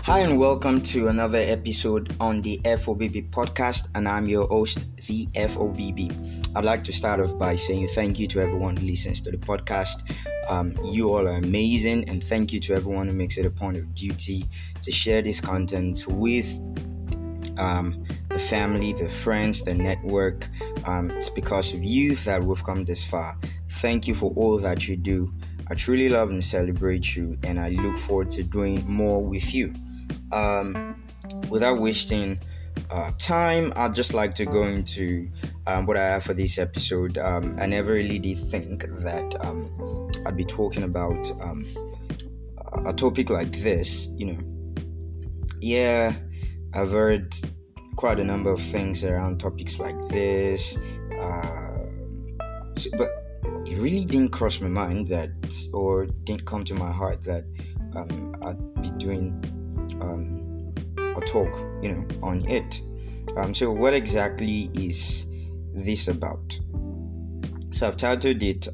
Hi and welcome to another episode on the FOBB podcast, and I'm your host, the FOBB. I'd like to start off by saying thank you to everyone who listens to the podcast. You all are amazing, and thank you to everyone who makes it a point of duty to share this content with the family, the friends, the network. It's because of you that we've come this far. Thank you for all that you do. I truly love and celebrate you, and I look forward to doing more with you. Without wasting time, I'd just like to go into what I have for this episode. I never really did think that I'd be talking about a topic like this. Yeah, I've heard quite a number of things around topics like this, but it really didn't cross my mind or didn't come to my heart that I'd be doing a talk, on it. So what exactly is this about? So I've titled it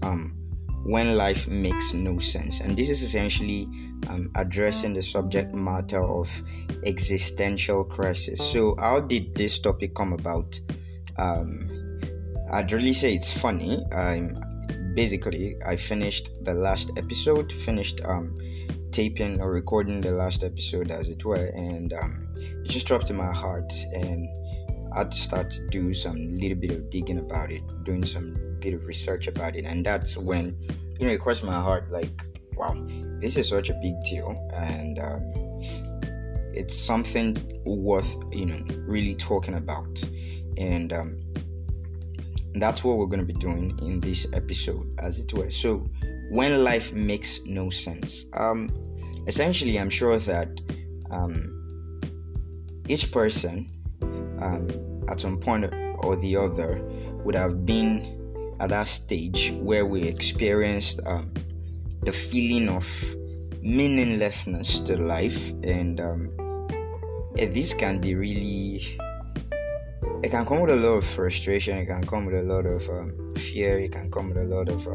When Life Makes No Sense, and this is essentially addressing the subject matter of existential crisis. So how did this topic come about? I'd really say it's funny. Basically, I finished the last episode, taping or recording the last episode, as it were, and it just dropped in my heart, and I had to start to do some little bit of digging about it, doing some bit of research about it, and that's when it crossed my heart, like, wow, this is such a big deal, and it's something worth really talking about, and that's what we're going to be doing in this episode, as it were. So when life makes no sense, essentially, I'm sure that each person at some point or the other would have been at that stage where we experienced the feeling of meaninglessness to life, and this can be really, it can come with a lot of frustration, it can come with a lot of fear, it can come with a lot of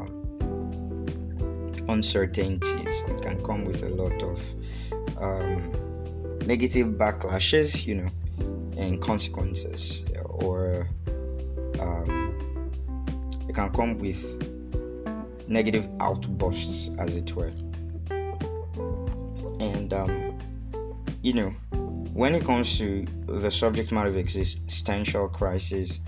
uncertainties, it can come with a lot of negative backlashes, and consequences, or it can come with negative outbursts, as it were. And when it comes to the subject matter of existential crisis,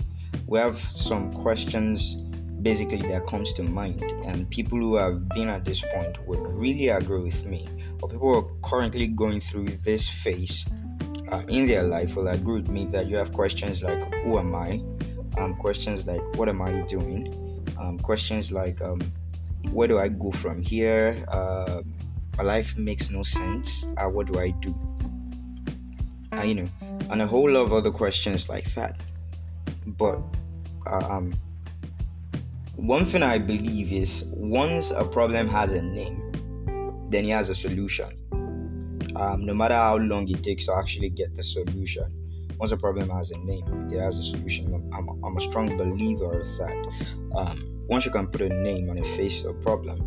we have some questions basically that comes to mind, and people who have been at this point would really agree with me, or people who are currently going through this phase in their life will agree with me that you have questions like, who am I? Questions like, what am I doing? Questions like, where do I go from here? My life makes no sense. What do I do? And a whole lot of other questions like that. But one thing I believe is, once a problem has a name, then it has a solution. No matter how long it takes to actually get the solution, once a problem has a name, it has a solution. I'm a strong believer of that. Once you can put a name on a face of a problem,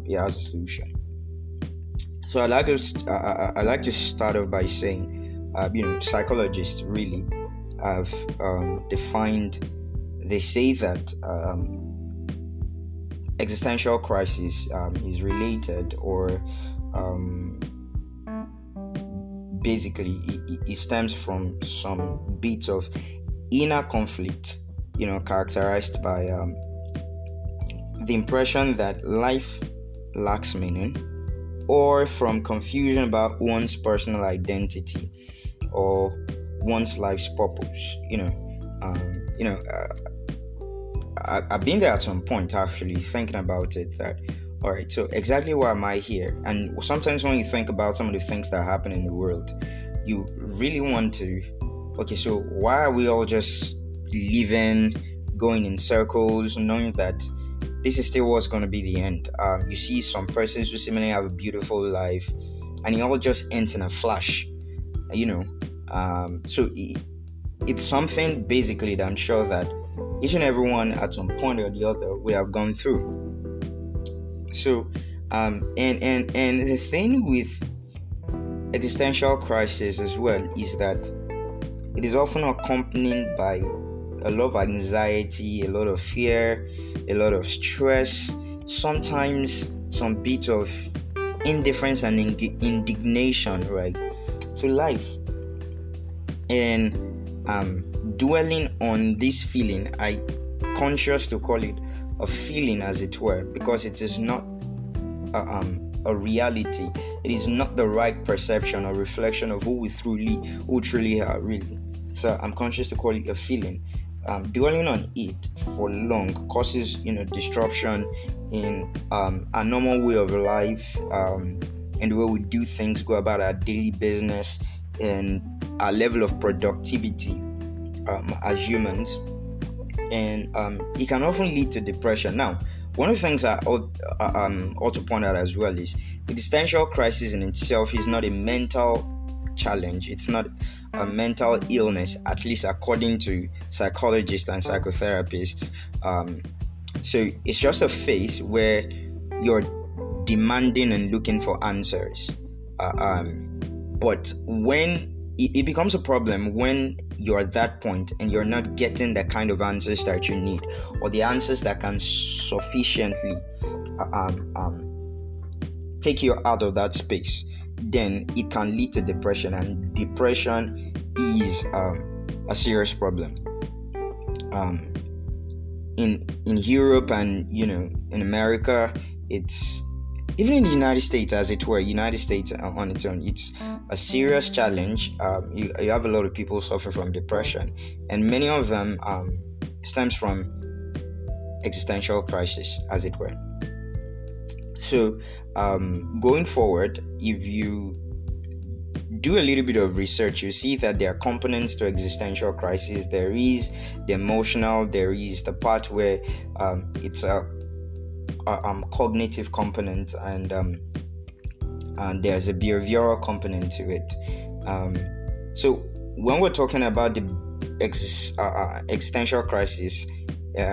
it has a solution. So I like to start off by saying, psychologists really have defined. They say that existential crisis is related, or basically it stems from some bits of inner conflict, characterized by the impression that life lacks meaning, or from confusion about one's personal identity or one's life's purpose. I've been there at some point, actually thinking about it, that all right, so exactly why am I here? And sometimes when you think about some of the things that happen in the world, you really want to, okay, so why are we all just living, going in circles, knowing that this is still what's going to be the end? You see some persons who seemingly have a beautiful life, and it all just ends in a flash, so it's something basically that I'm sure that each and everyone at some point or the other we have gone through. So and the thing with existential crisis as well is that it is often accompanied by a lot of anxiety, a lot of fear, a lot of stress, sometimes some bit of indifference and indignation, right, to life. And dwelling on this feeling, I conscious to call it a feeling, as it were, because it is not a reality. It is not the right perception or reflection of who we truly are, really. So I'm conscious to call it a feeling. Dwelling on it for long causes, disruption in our normal way of life, and the way we do things, go about our daily business, and our level of productivity as humans. And it can often lead to depression. Now, one of the things I ought to point out as well is the existential crisis in itself is not a mental challenge. It's not a mental illness, at least according to psychologists and psychotherapists. So it's just a phase where you're demanding and looking for answers. But when it becomes a problem when you're at that point and you're not getting the kind of answers that you need, or the answers that can sufficiently take you out of that space, then it can lead to depression, and depression is a serious problem. In Europe and in America, it's even in the United States, as it were, United States on its own, it's a serious challenge. You have a lot of people suffer from depression, and many of them stems from existential crisis, as it were. So going forward, if you do a little bit of research, you see that there are components to existential crisis. There is the emotional, there is the part where it's a cognitive component, and there's a behavioral component to it. So when we're talking about the existential crisis,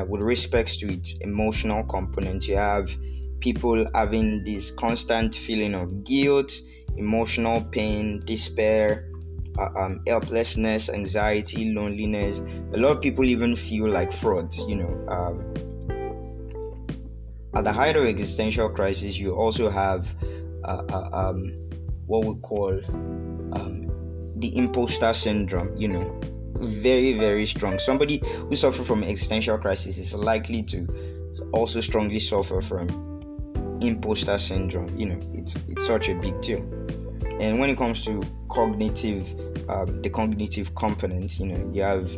with respects to its emotional component, you have people having this constant feeling of guilt, emotional pain, despair, helplessness, anxiety, loneliness. A lot of people even feel like frauds, At the height of existential crisis, you also have what we call the imposter syndrome, very, very strong. Somebody who suffers from existential crisis is likely to also strongly suffer from imposter syndrome. It's such a big deal. And when it comes to the cognitive components, you have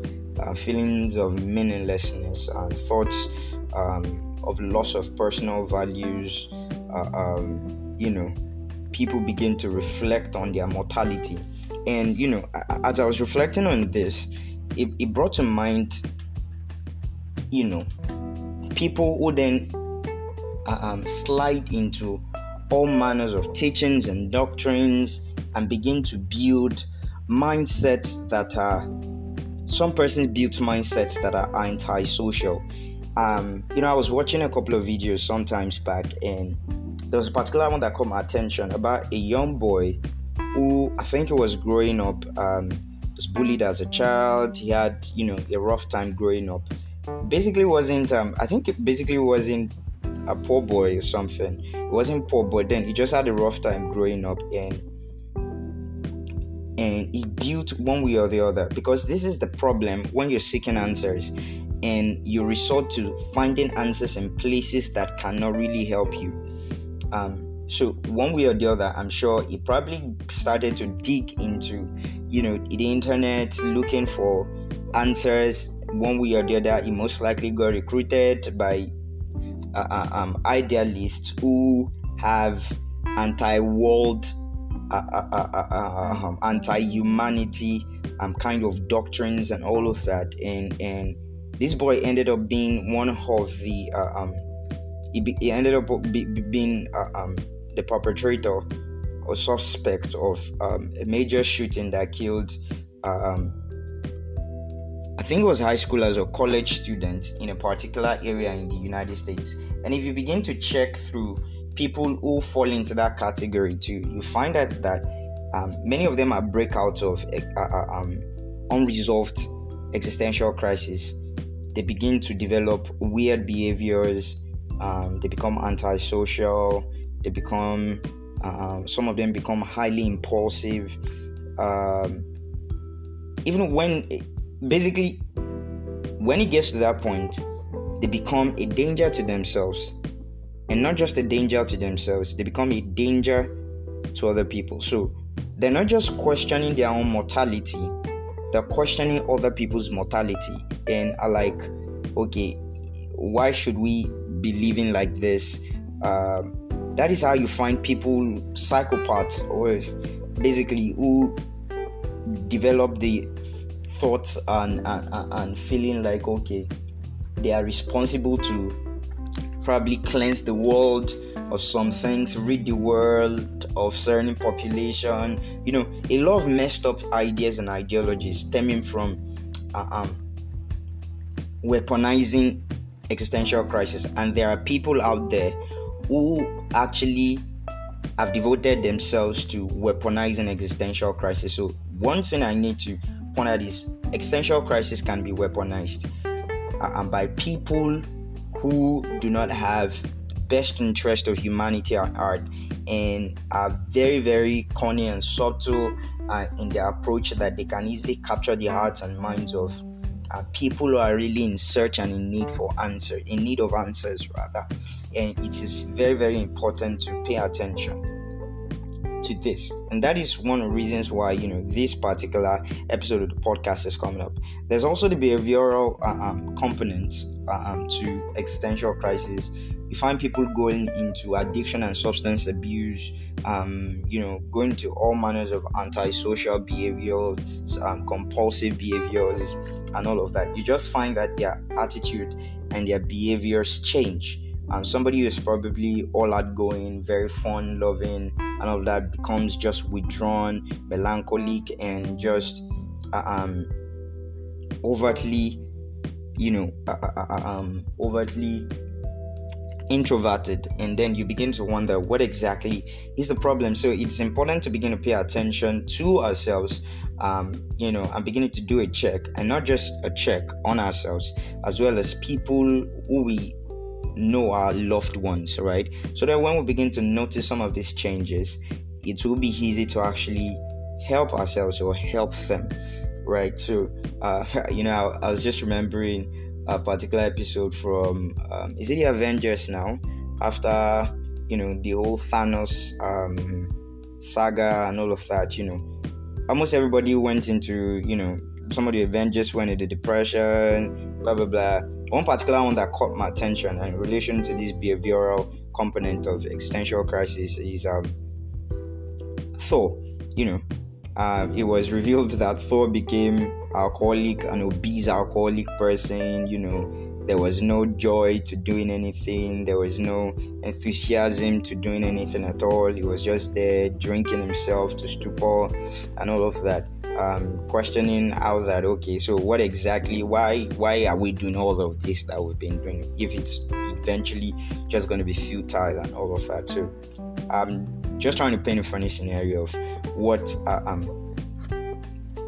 feelings of meaninglessness and thoughts of loss of personal values. People begin to reflect on their mortality. And as I was reflecting on this, it brought to mind people who then slide into all manners of teachings and doctrines and begin to build mindsets that are, some persons build mindsets that are anti-social. I was watching a couple of videos sometimes back, and there was a particular one that caught my attention about a young boy who, I think he was growing up, was bullied as a child. He had, a rough time growing up. Basically wasn't, wasn't a poor boy or something. He wasn't poor, but then he just had a rough time growing up, and he built one way or the other, because this is the problem when you're seeking answers and you resort to finding answers in places that cannot really help you. So one way or the other, I'm sure he probably started to dig into, the internet, looking for answers. One way or the other, he most likely got recruited by idealists who have anti-world, anti-humanity kind of doctrines and all of that. And this boy ended up being one of the he ended up being the perpetrator or suspect of a major shooting that killed I think it was high schoolers or college students in a particular area in the United States. And if you begin to check through people who fall into that category too, you find out that Many of them are breakouts of unresolved existential crisis. They begin to develop weird behaviors. They become antisocial. They become some of them become highly impulsive. Even basically when it gets to that point, they become a danger to themselves, and not just a danger to themselves, they become a danger to other people. So they're not just questioning their own mortality, they're questioning other people's mortality, and are like, okay, why should we be living like this? That is how you find people, psychopaths, or basically who develop the thoughts and feeling like, okay, they are responsible to probably cleanse the world of some things, rid the world of certain population. A lot of messed up ideas and ideologies stemming from weaponizing existential crisis. And there are people out there who actually have devoted themselves to weaponizing existential crisis. So one thing I need to point out is existential crisis can be weaponized and by people who do not have best interest of humanity at heart, and are very, very cunning and subtle in their approach, that they can easily capture the hearts and minds of people who are really in search and in need of answers rather. And it is very, very important to pay attention to this, and that is one of the reasons why this particular episode of the podcast is coming up. There's also the behavioral component to existential crisis. You find people going into addiction and substance abuse, going to all manners of antisocial behaviors, compulsive behaviors, and all of that. You just find that their attitude and their behaviors change. Somebody who is probably all outgoing, very fun loving, and all of that becomes just withdrawn, melancholic, and just overtly introverted. And then you begin to wonder what exactly is the problem. So it's important to begin to pay attention to ourselves, and beginning to do a check, and not just a check on ourselves, as well as people who we know are loved ones, right? So that when we begin to notice some of these changes, it will be easy to actually help ourselves or help them, right? So I was just remembering a particular episode from is it the Avengers now, after the whole Thanos saga and all of that. Almost everybody went into some of the Avengers went into depression, blah blah blah. One particular one that caught my attention in relation to this behavioral component of existential crisis is Thor. It was revealed that Thor became an obese alcoholic person. There was no joy to doing anything. There was no enthusiasm to doing anything at all. He was just there drinking himself to stupor and all of that. Questioning how that, okay, so what exactly, why are we doing all of this that we've been doing if it's eventually just going to be futile and all of that. So just trying to paint a funny scenario of what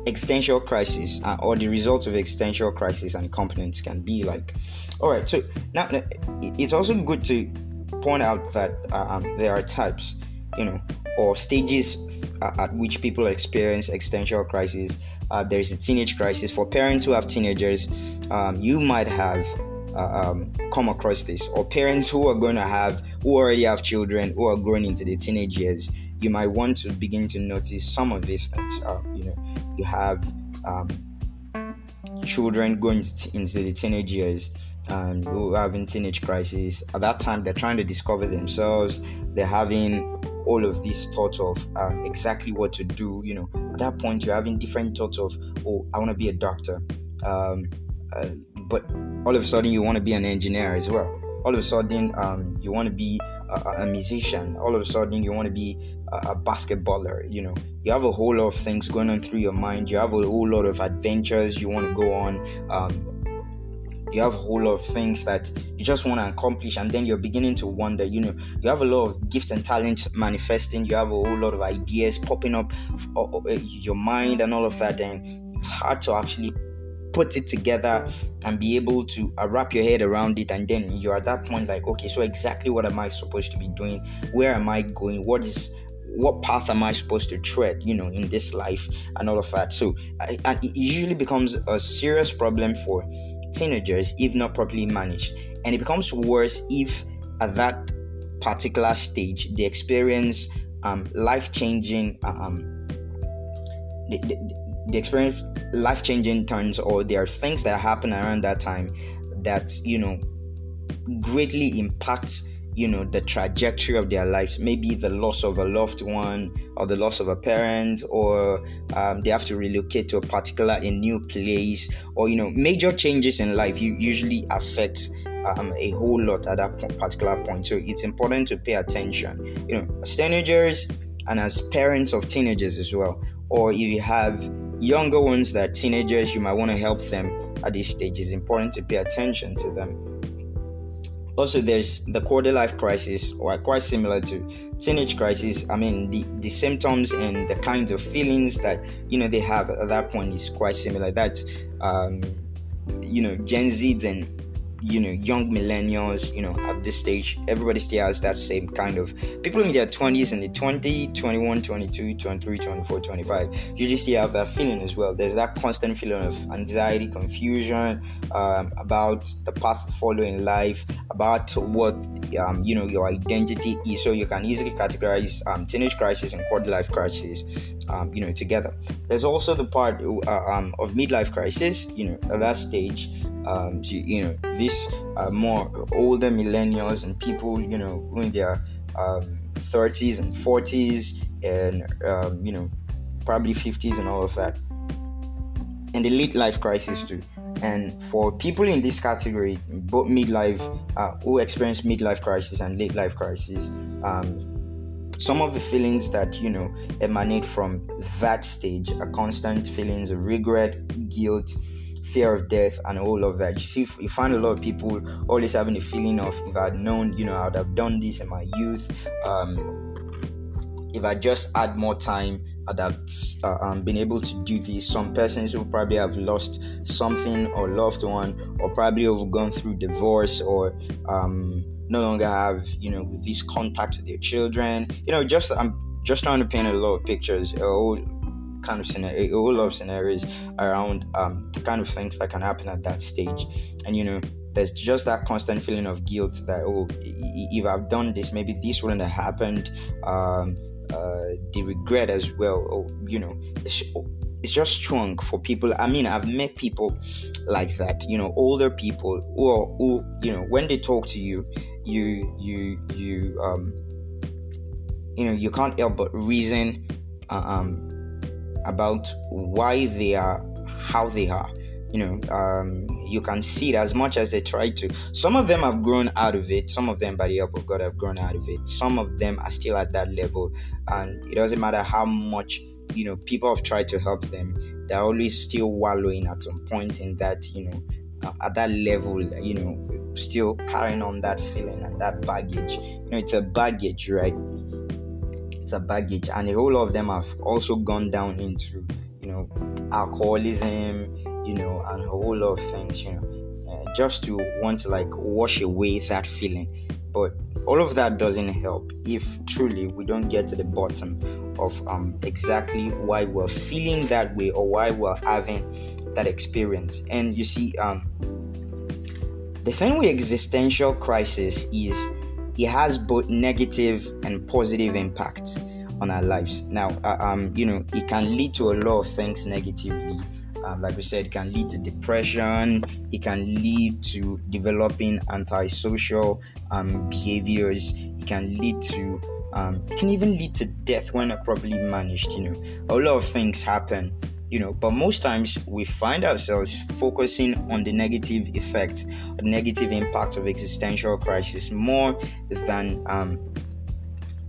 existential crisis or the results of existential crisis and components can be like. All right, so now it's also good to point out that there are types, or stages at which people experience existential crisis. There's a teenage crisis. For parents who have teenagers, you might have come across this, or parents who already have children who are growing into the teenage years. You might want to begin to notice some of these things. You have children going into the teenage years and who are having teenage crisis. At that time, they're trying to discover themselves. They're having all of these thoughts of exactly what to do. At that point, you're having different thoughts of, I want to be a doctor. But all of a sudden, you want to be an engineer as well. All of a sudden, you want to be a musician. All of a sudden, you want to be a basketballer. You have a whole lot of things going on through your mind. You have a whole lot of adventures you want to go on. you have a whole lot of things that you just want to accomplish, and then you're beginning to wonder, you have a lot of gift and talent manifesting, you have a whole lot of ideas popping up your mind and all of that, and it's hard to actually put it together and be able to wrap your head around it. And then you're at that point like, okay, so exactly what am I supposed to be doing? Where am I going? What path am I supposed to tread, in this life and all of that? So and it usually becomes a serious problem for teenagers if not properly managed, and it becomes worse if at that particular stage they experience life-changing they experience life-changing turns, or there are things that happen around that time that greatly impact the trajectory of their lives. Maybe the loss of a loved one, or the loss of a parent, or they have to relocate to a new place, or major changes in life usually affect a whole lot at that particular point. So it's important to pay attention, as teenagers and as parents of teenagers as well, or if you have younger ones that are teenagers, you might want to help them at this stage. It's important to pay attention to them. Also, there's the quarter life crisis, or quite similar to teenage crisis. I mean, the symptoms and the kinds of feelings that they have at that point is quite similar. That Gen Zs and young millennials, at this stage, everybody still has that same kind of people in their 20s, and the 20, 21, 22, 23, 24, 25, usually still have that feeling as well. There's that constant feeling of anxiety, confusion about the path to follow in life, about what your identity is. So you can easily categorize teenage crisis and quarter life crisis together. There's also the part of midlife crisis, at that stage. These more older millennials and people, who in their 30s and 40s and probably 50s and all of that, and the late life crisis too. And for people in this category, both midlife who experience midlife crisis and late life crisis, some of the feelings that emanate from that stage are constant feelings of regret, guilt, fear of death, and all of that. You see, you find a lot of people always having a feeling of, if I'd known, I would have done this in my youth. If I just had more time, I'd have been able to do this. Some persons who probably have lost something or loved one, or probably have gone through divorce, or no longer have this contact with their children. I'm just trying to paint a lot of pictures, a whole lot of scenarios around the kind of things that can happen at that stage. And there's just that constant feeling of guilt that, if I've done this, maybe this wouldn't have happened. The regret as well. It's just strong for people. I mean, I've met people like that, older people who when they talk to you, you can't help but reason about why they are how they are. You can see it as much as they try to. Some of them have grown out of it. Some of them, by the help of God, have grown out of it. Some of them are still at that level, and it doesn't matter how much people have tried to help them. They're always still wallowing at some point in that at that level. Still carrying on that feeling and that baggage. It's a baggage, right? It's a baggage, and a whole lot of them have also gone down into alcoholism, and a whole lot of things, just to want to wash away that feeling. But all of that doesn't help if truly we don't get to the bottom of exactly why we're feeling that way, or why we're having that experience. And you see, the thing with existential crisis is it has both negative and positive impacts on our lives. Now, it can lead to a lot of things negatively. Like we said, it can lead to depression. It can lead to developing antisocial behaviors. It can lead to, it can even lead to death when not properly managed. A lot of things happen. But most times we find ourselves focusing on the negative effects, the negative impacts of existential crisis more than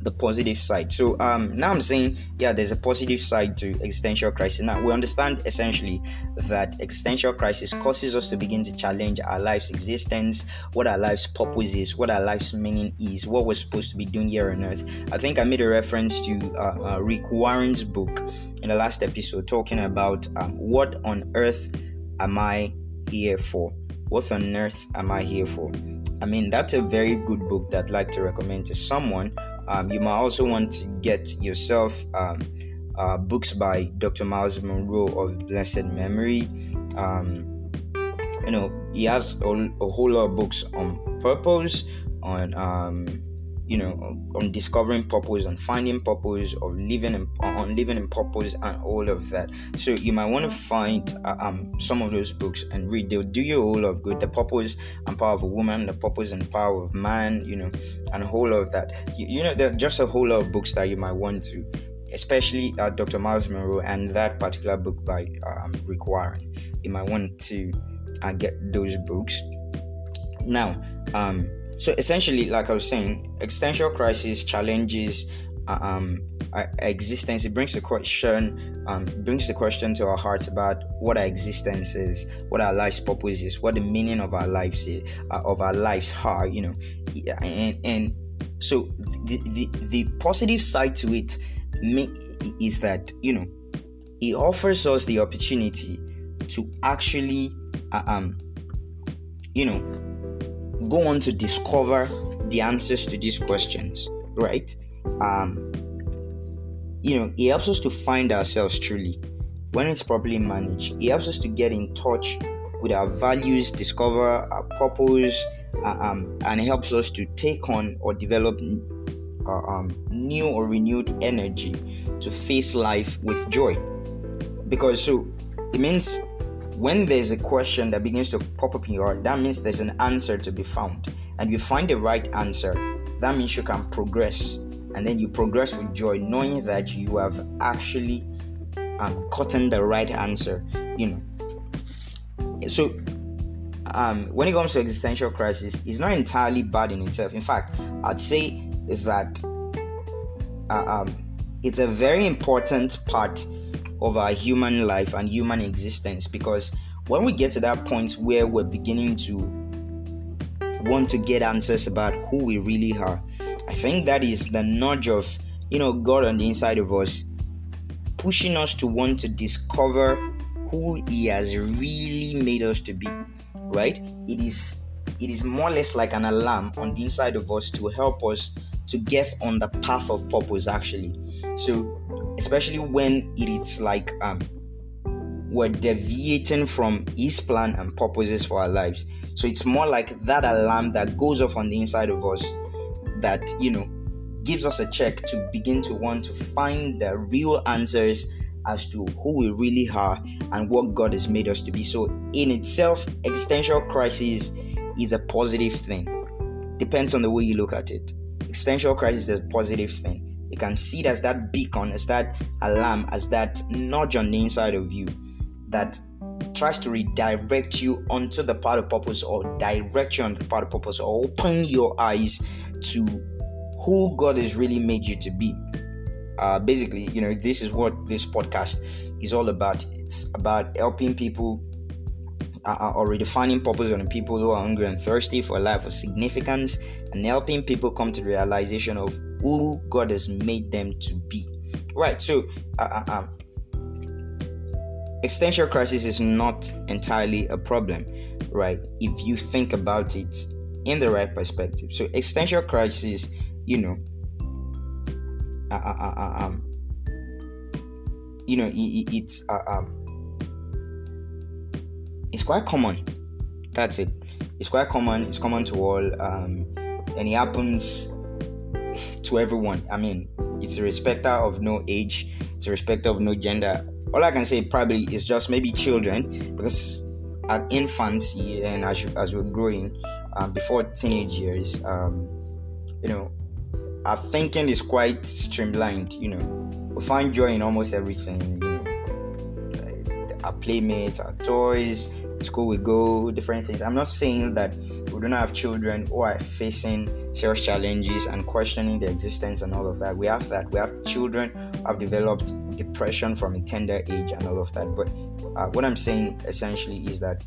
the positive side. So now I'm saying, yeah, there's a positive side to existential crisis. Now we understand essentially that existential crisis causes us to begin to challenge our life's existence, what our life's purpose is, what our life's meaning is, what we're supposed to be doing here on earth. I think I made a reference to Rick Warren's book in the last episode, talking about what on earth am I here for? What on earth am I here for? I mean, that's a very good book that I'd like to recommend to someone. You might also want to get yourself books by Dr. Miles Monroe of blessed memory. He has a whole lot of books on purpose, on on discovering purpose, on finding purpose, of living in purpose, and all of that. So you might want to find some of those books and read. They'll do you a whole lot of good. The Purpose and Power of a Woman, The Purpose and Power of Man, and a whole lot of that. There are just a whole lot of books that you might want to, especially Dr. Miles Monroe and that particular book by Rick Warren. You might want to get those books. Now, so essentially, like I was saying, existential crisis challenges our existence. It brings the question to our hearts about what our existence is, what our life's purpose is, what the meaning of our lives is, of our lives are. And so the positive side to it is that it offers us the opportunity to actually go on to discover the answers to these questions, right? It helps us to find ourselves truly when it's properly managed. It helps us to get in touch with our values, discover our purpose, and it helps us to take on or develop new or renewed energy to face life with joy. Because it means when there's a question that begins to pop up in your heart, that means there's an answer to be found. And you find the right answer, that means you can progress. And then you progress with joy, knowing that you have actually gotten the right answer, So when it comes to existential crisis, it's not entirely bad in itself. In fact, I'd say that it's a very important part of our human life and human existence, because when we get to that point where we're beginning to want to get answers about who we really are, I think that is the nudge of God on the inside of us, pushing us to want to discover who He has really made us to be, right? It is more or less like an alarm on the inside of us to help us to get on the path of purpose, actually. So especially when it is like we're deviating from His plan and purposes for our lives. So it's more like that alarm that goes off on the inside of us that gives us a check to begin to want to find the real answers as to who we really are and what God has made us to be. So in itself, existential crisis is a positive thing. Depends on the way you look at it. Existential crisis is a positive thing. You can see it as that beacon, as that alarm, as that nudge on the inside of you that tries to redirect you onto the path of purpose, or direct you on the path of purpose, or open your eyes to who God has really made you to be. Basically, this is what this podcast is all about. It's about helping people or redefining purpose on people who are hungry and thirsty for a life of significance, and helping people come to the realization of who God has made them to be. Right, so existential crisis is not entirely a problem, right? If you think about it in the right perspective. So existential crisis, it's quite common. That's it. It's quite common. It's common to all, and it happens to everyone. I mean, it's a respecter of no age. It's a respecter of no gender. All I can say probably is just maybe children, because as infants and as we're growing, before teenage years, our thinking is quite streamlined. We find joy in almost everything. Our playmates, our toys, school we go, different things. I'm not saying that we don't have children who are facing serious challenges and questioning their existence and all of that. We have that. We have children who have developed depression from a tender age and all of that. But what I'm saying essentially is that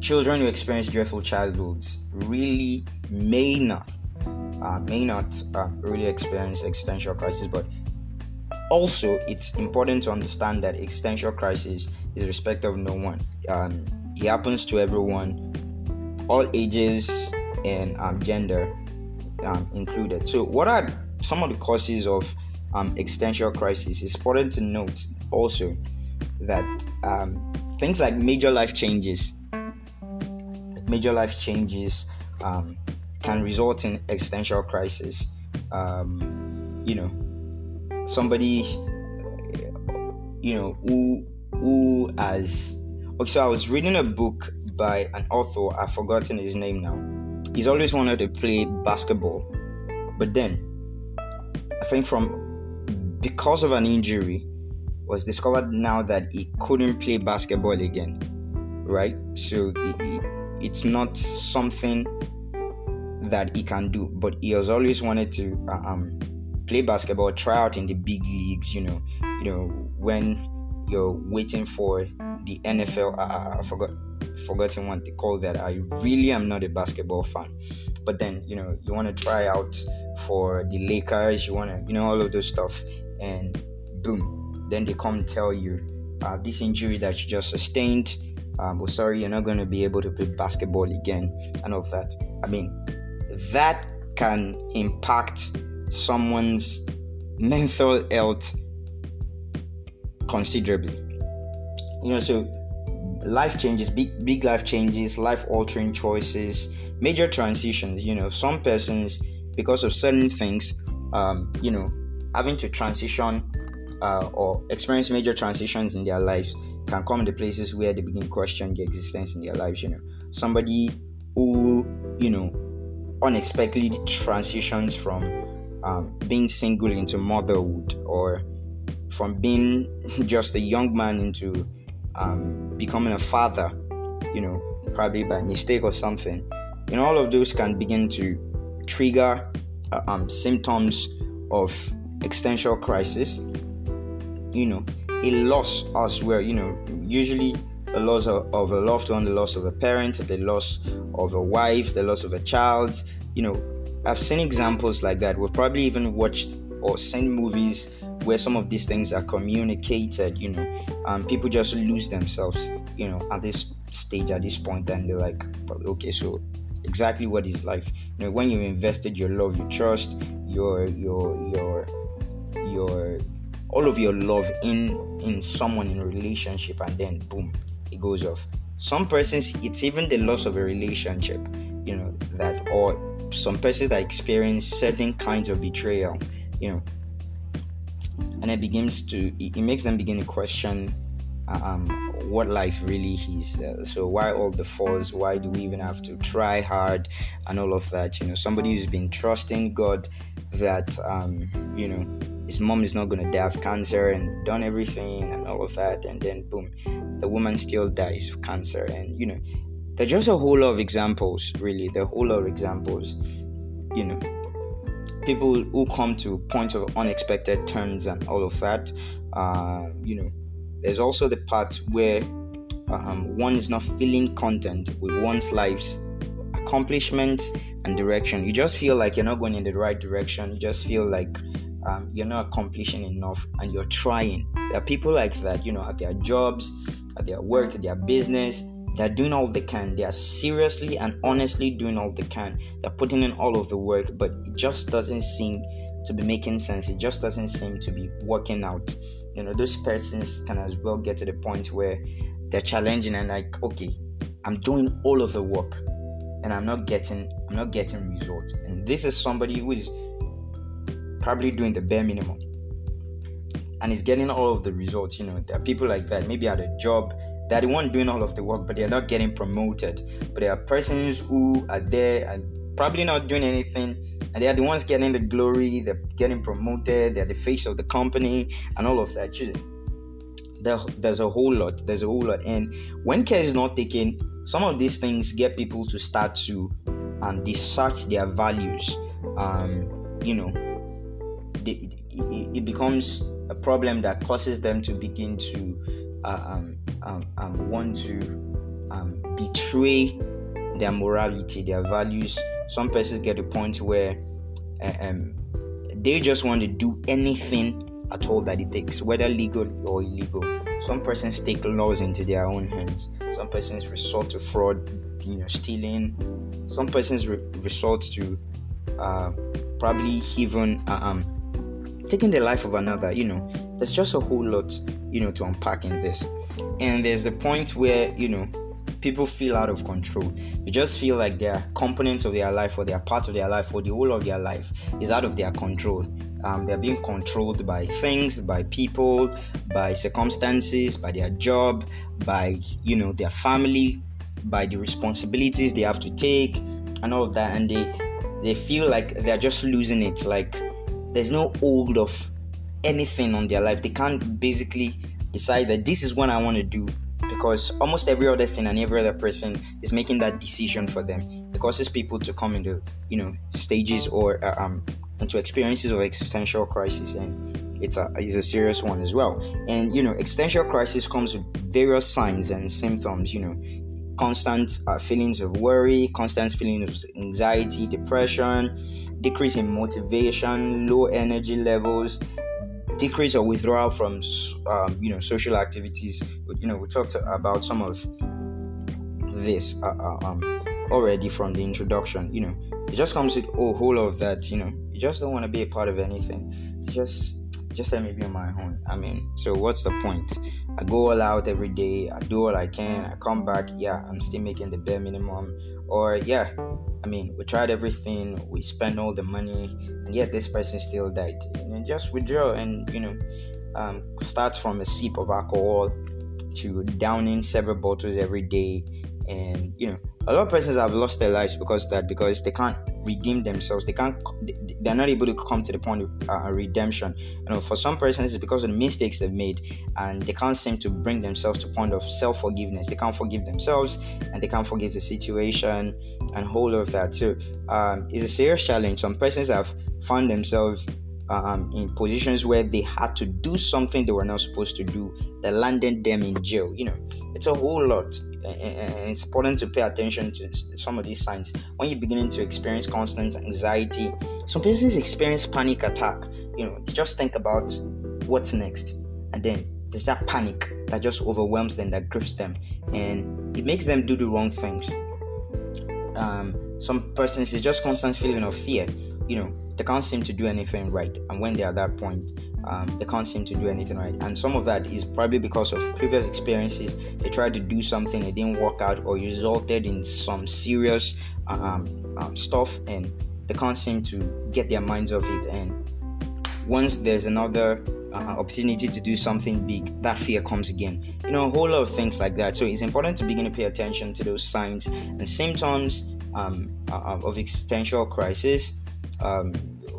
children who experience dreadful childhoods really may not really experience existential crisis. But also, it's important to understand that existential crisis is respect of no one. It happens to everyone, all ages and gender included. So, what are some of the causes of existential crisis? It's important to note also that things like major life changes can result in existential crisis. Somebody, who has. Okay, so I was reading a book by an author. I've forgotten his name now. He's always wanted to play basketball, but then I think because of an injury, was discovered now that he couldn't play basketball again. Right? So it's not something that he can do, but he has always wanted to play basketball, try out in the big leagues. When you're waiting for the NFL. I forgotten what they call that. I really am not a basketball fan, but then you want to try out for the Lakers. You want to all of those stuff, and boom, then they come and tell you this injury that you just sustained. Sorry, you're not going to be able to play basketball again, and all of that. I mean, that can impact someone's mental health considerably. So life changes, big life changes, life altering choices, major transitions. Some persons, because of certain things, having to transition or experience major transitions in their lives, can come to places where they begin to question their existence in their lives. Somebody who unexpectedly transitions from being single into motherhood, or from being just a young man into becoming a father, probably by mistake or something. All of those can begin to trigger symptoms of existential crisis. A loss as well, usually the loss of a loved one, the loss of a parent, the loss of a wife, the loss of a child. I've seen examples like that. We've probably even watched or seen movies where some of these things are communicated. People just lose themselves, at this stage, at this point, and they're like, okay, so exactly what is life? When you've invested your love, your trust, your all of your love in someone, in a relationship, and then boom, it goes off. Some persons, it's even the loss of a relationship, that, or some persons that experience certain kinds of betrayal, and it makes them begin to question what life really is. So why all the fuss? Why do we even have to try hard and all of that? Somebody who's been trusting God that his mom is not going to die of cancer and done everything and all of that, and then boom, the woman still dies of cancer. And there's just a whole lot of examples, really. The whole lot of examples. People who come to points of unexpected turns and all of that. There's also the part where one is not feeling content with one's life's accomplishments and direction. You just feel like you're not going in the right direction. You just feel like you're not accomplishing enough, and you're trying. There are people like that, at their jobs, at their work, at their business. They're doing all they can. They are seriously and honestly doing all they can. They're putting in all of the work, but it just doesn't seem to be making sense. It just doesn't seem to be working out. Those persons can as well get to the point where they're challenging and like, okay, I'm doing all of the work and I'm not getting results. And this is somebody who is probably doing the bare minimum and is getting all of the results. There are people like that, maybe at a job. They're the one doing all of the work, but they're not getting promoted. But there are persons who are there and probably not doing anything, and they are the ones getting the glory. They're getting promoted. They're the face of the company and all of that. there's a whole lot. And when care is not taken, some of these things get people to start to dissearch their values. You know, it becomes a problem that causes them to begin to want to betray their morality, their values. Some persons get to a point where they just want to do anything at all that it takes, whether legal or illegal. Some persons take laws into their own hands. Some persons resort to fraud, stealing. Some persons resort to probably even taking the life of another. There's just a whole lot to unpack in this. And there's the point where people feel out of control. They just feel like their component of their life, or their part of their life, or the whole of their life is out of their control. They're being controlled by things, by people, by circumstances, by their job, by their family, by the responsibilities they have to take, and all of that. And they feel like they're just losing it. Like there's no hold of anything on their life. They can't basically decide that this is what I want to do, because almost every other thing and every other person is making that decision for them. It causes people to come into stages or into experiences of existential crisis, and it's a serious one as well. And existential crisis comes with various signs and symptoms. Constant feelings of worry, constant feelings of anxiety, depression, decrease in motivation, low energy levels, decrease or withdrawal from social activities. We talked about some of this already from the introduction. It just comes with a whole lot of that. You just don't want to be a part of anything. You just let me be on my own. So what's the point? I go all out every day, I do all I can, I come back, I'm still making the bare minimum. Or we tried everything, we spent all the money, and yet this person still died. Just withdraw and start from a sip of alcohol to downing several bottles every day. And a lot of persons have lost their lives because they can't redeem themselves. They're not able to come to the point of redemption. For some persons it's because of the mistakes they've made, and they can't seem to bring themselves to a point of self-forgiveness. They can't forgive themselves, and they can't forgive the situation, and whole of that. So it's a serious challenge. Some persons have found themselves in positions where they had to do something they were not supposed to do that landed them in jail. It's a whole lot, and it's important to pay attention to some of these signs. When you're beginning to experience constant anxiety, some persons experience panic attack. They just think about what's next, and then there's that panic that just overwhelms them, that grips them, and it makes them do the wrong things. Some persons, it's just constant feeling of fear. They can't seem to do anything right, and when they're at that point, they can't seem to do anything right. And some of that is probably because of previous experiences. They tried to do something, it didn't work out, or resulted in some serious stuff, and they can't seem to get their minds off it. And once there's another opportunity to do something big, that fear comes again. A whole lot of things like that. So it's important to begin to pay attention to those signs and symptoms of existential crisis.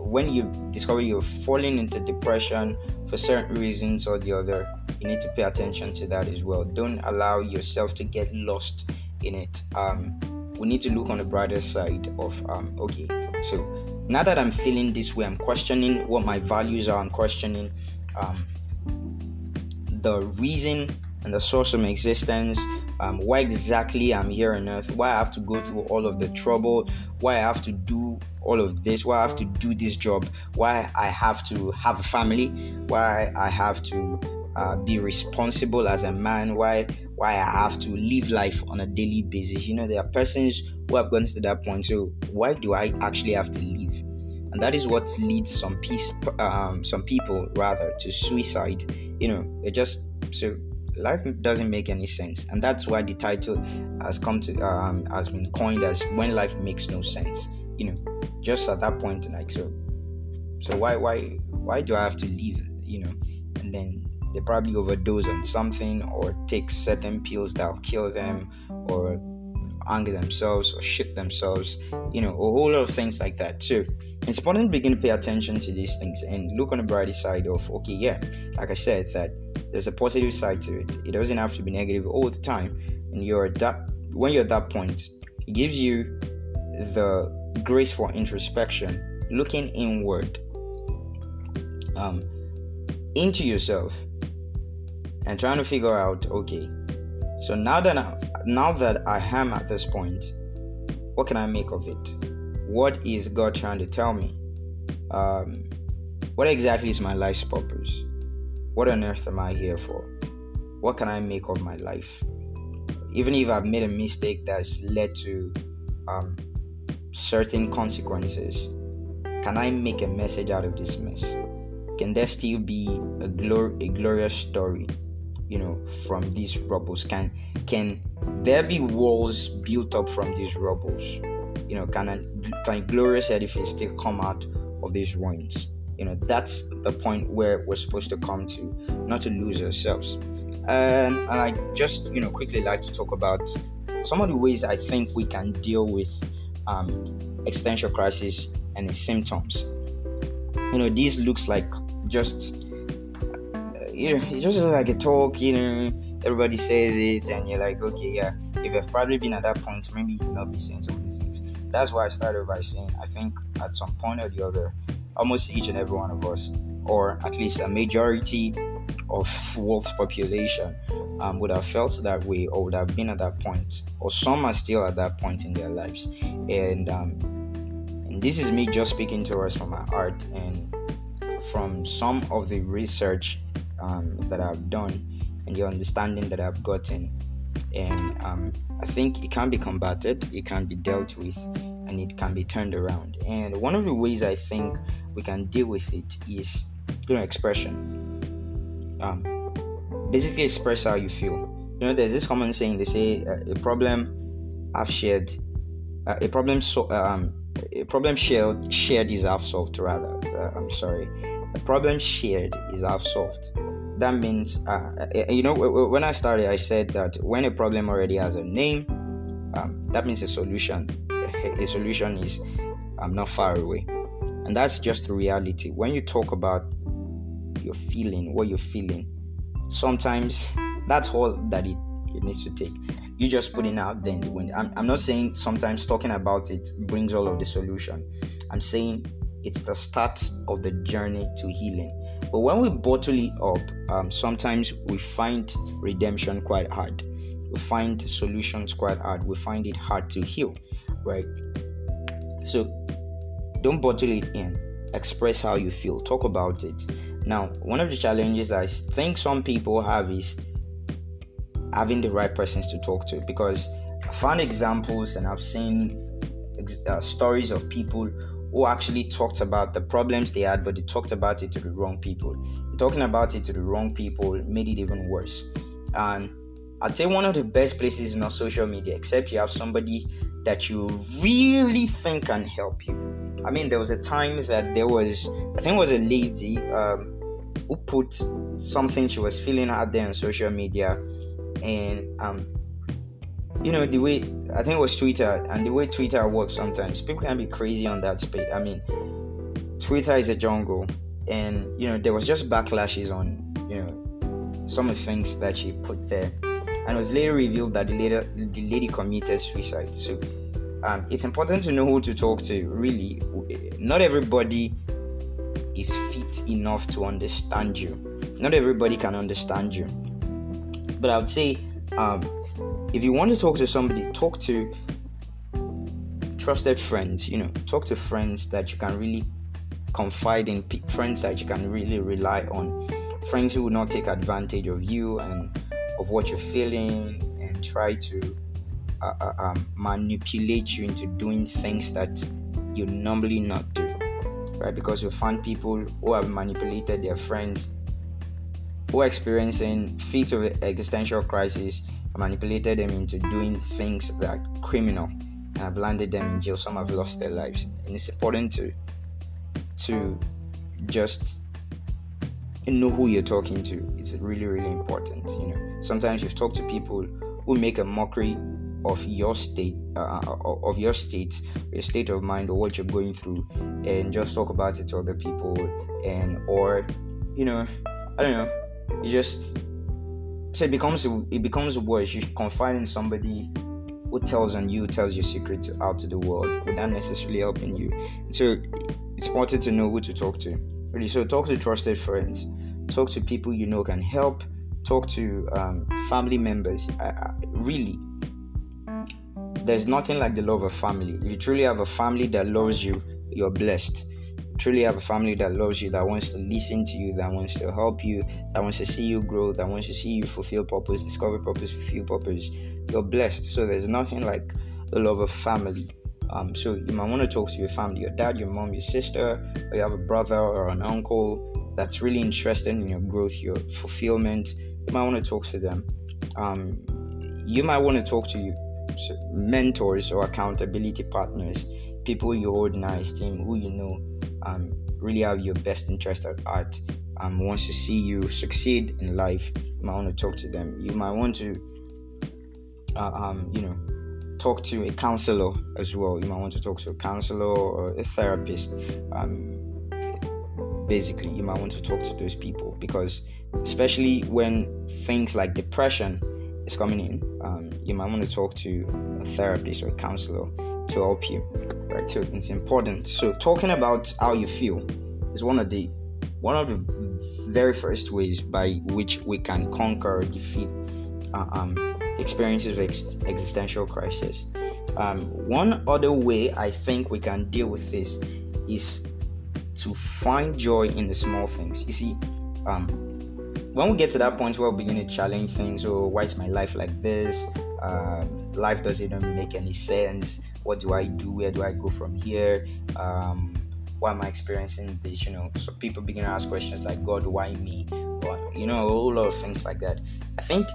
When you discover you're falling into depression for certain reasons or the other, you need to pay attention to that as well. Don't allow yourself to get lost in it. We need to look on the brighter side of okay, so now that I'm feeling this way, I'm questioning what my values are. I'm questioning the reason and the source of my existence, why exactly I'm here on earth, why I have to go through all of the trouble, why I have to do all of this, why I have to do this job, why I have to have a family, why I have to be responsible as a man, why I have to live life on a daily basis. There are persons who have gotten to that point. So why do I actually have to live? And that is what leads some people rather to suicide. They just life doesn't make any sense, and that's why the title has been coined as "When Life Makes No Sense." Just at that point, so why do I have to live? And then they probably overdose on something, or take certain pills that'll kill them, or anger themselves, or shoot themselves, a whole lot of things like that. So it's important to begin to pay attention to these things and look on the brighter side of, like I said, that There's a positive side to it. It doesn't have to be negative all the time. And when you're at that point, it gives you the grace for introspection, looking inward, into yourself, and trying to figure out, okay, so now that I am at this point, what can I make of it? What is God trying to tell me? What exactly is my life's purpose? What on earth am I here for? What can I make of my life? Even if I've made a mistake that's led to certain consequences, can I make a message out of this mess? Can there still be a glorious story, from these rubbles? Can there be walls built up from these rubbles? Can a glorious edifice still come out of these ruins? That's the point where we're supposed to come to, not to lose ourselves. And I just, quickly like to talk about some of the ways I think we can deal with existential crisis and its symptoms. This looks like just, it just looks like a talk, everybody says it, and you're like, okay, yeah, if you've probably been at that point, maybe you will not be saying some of these things. That's why I started by saying, I think at some point or the other, almost each and every one of us, or at least a majority of world's population, would have felt that way, or would have been at that point, or some are still at that point in their lives. And this is me just speaking to us from my heart and from some of the research that I've done and the understanding that I've gotten. And I think it can be combated, it can be dealt with, and it can be turned around. And one of the ways I think we can deal with it is, expression. Basically express how you feel. There's this common saying, they say a problem I've shared, a problem shared is half solved, rather. A problem shared is half solved. That means, when I started, I said that when a problem already has a name, that means a solution is not far away. And that's just the reality. When you talk about your feeling, what you're feeling, sometimes that's all that it needs to take. You just putting out there in the wind. I'm not saying sometimes talking about it brings all of the solution. I'm saying it's the start of the journey to healing. But when we bottle it up, sometimes we find redemption quite hard. We find solutions quite hard. We find it hard to heal, right? So don't bottle it in. Express how you feel. Talk about it. Now, one of the challenges I think some people have is having the right persons to talk to, because I found examples and I've seen stories of people who actually talked about the problems they had, but they talked about it to the wrong people. And talking about it to the wrong people made it even worse. And I'd say one of the best places is not social media, except you have somebody that you really think can help you. I mean, there was a time that there was, I think it was a lady who put something she was feeling out there on social media, and the way, I think it was Twitter, and the way Twitter works sometimes, people can be crazy on that space. I mean, Twitter is a jungle, and there was just backlashes on some of the things that she put there, and it was later revealed that the lady committed suicide. So it's important to know who to talk to. Really, not everybody is fit enough to understand you. Not everybody can understand you. But I would say, if you want to talk to somebody, talk to trusted friends. Talk to friends that you can really confide in, friends that you can really rely on, friends who will not take advantage of you and of what you're feeling and try to manipulate you into doing things that you normally not do, right? Because you find people who have manipulated their friends, who are experiencing fits of existential crisis, manipulated them into doing things that are criminal and have landed them in jail. Some have lost their lives, and it's important to just know who you're talking to. It's really, really important. Sometimes you've talked to people who make a mockery of your state, your state of mind, or what you're going through, and just talk about it to other people, or I don't know, You just so it becomes worse. You confide in somebody who tells your secret out to the world without necessarily helping you. So it's important to know who to talk to. Really, so talk to trusted friends, talk to people you know can help, talk to family members. Really, there's nothing like the love of family. If you truly have a family that loves you, you're blessed. Truly have a family that loves you, that wants to listen to you, that wants to help you, that wants to see you grow, that wants to see you fulfill purpose, discover purpose, fulfill purpose. You're blessed. So there's nothing like the love of family. So you might want to talk to your family, your dad, your mom, your sister, or you have a brother or an uncle that's really interested in your growth, your fulfillment. You might want to talk to them. You might want to talk to mentors or accountability partners, people you hold in high esteem, who you know really have your best interest at heart, wants to see you succeed in life. You might want to talk to them. You might want to talk to a counselor as well. You might want to talk to a counselor or a therapist. Basically, you might want to talk to those people, because especially when things like depression is coming in, you might want to talk to a therapist or a counselor to help you, right? So it's important. So talking about how you feel is one of the very first ways by which we can conquer or defeat experiences of existential crisis. One other way I think we can deal with this is to find joy in the small things. You see, when we get to that point where we begin to challenge things, why is my life like this? Life doesn't even make any sense. What do I do? Where do I go from here? Why am I experiencing this? So people begin to ask questions like, God, why me? Or, a whole lot of things like that. I think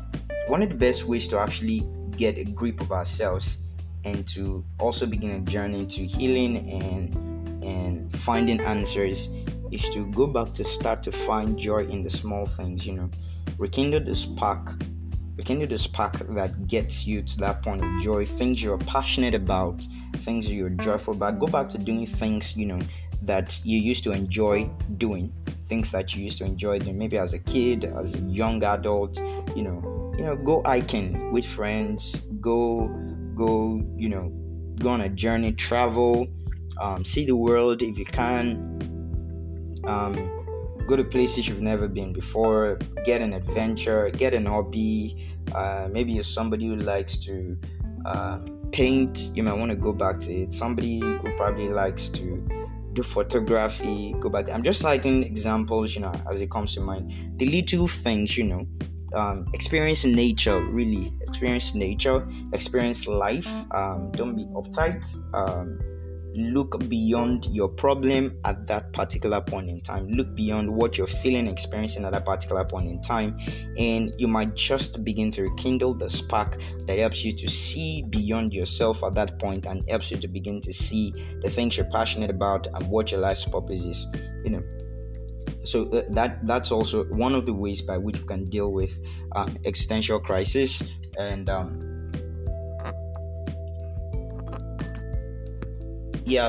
one of the best ways to actually get a grip of ourselves and to also begin a journey to healing and finding answers is to go back to start to find joy in the small things. Rekindle the spark that gets you to that point of joy, things you're passionate about, things you're joyful about. Go back to doing things that you used to enjoy doing, things that you used to enjoy doing, maybe as a kid, as a young adult. Go hiking with friends, go on a journey, travel, see the world if you can. Go to places you've never been before, get an adventure, get an hobby. Maybe you're somebody who likes to paint, you might want to go back to it. Somebody who probably likes to do photography, go back. I'm just citing examples, as it comes to mind. The little things, experience nature, really. Experience nature, experience life. Don't be uptight. Look beyond your problem at that particular point in time. Look beyond what you're feeling, experiencing at that particular point in time, and you might just begin to rekindle the spark that helps you to see beyond yourself at that point and helps you to begin to see the things you're passionate about and what your life's purpose is. So that's also one of the ways by which we can deal with existential crisis. And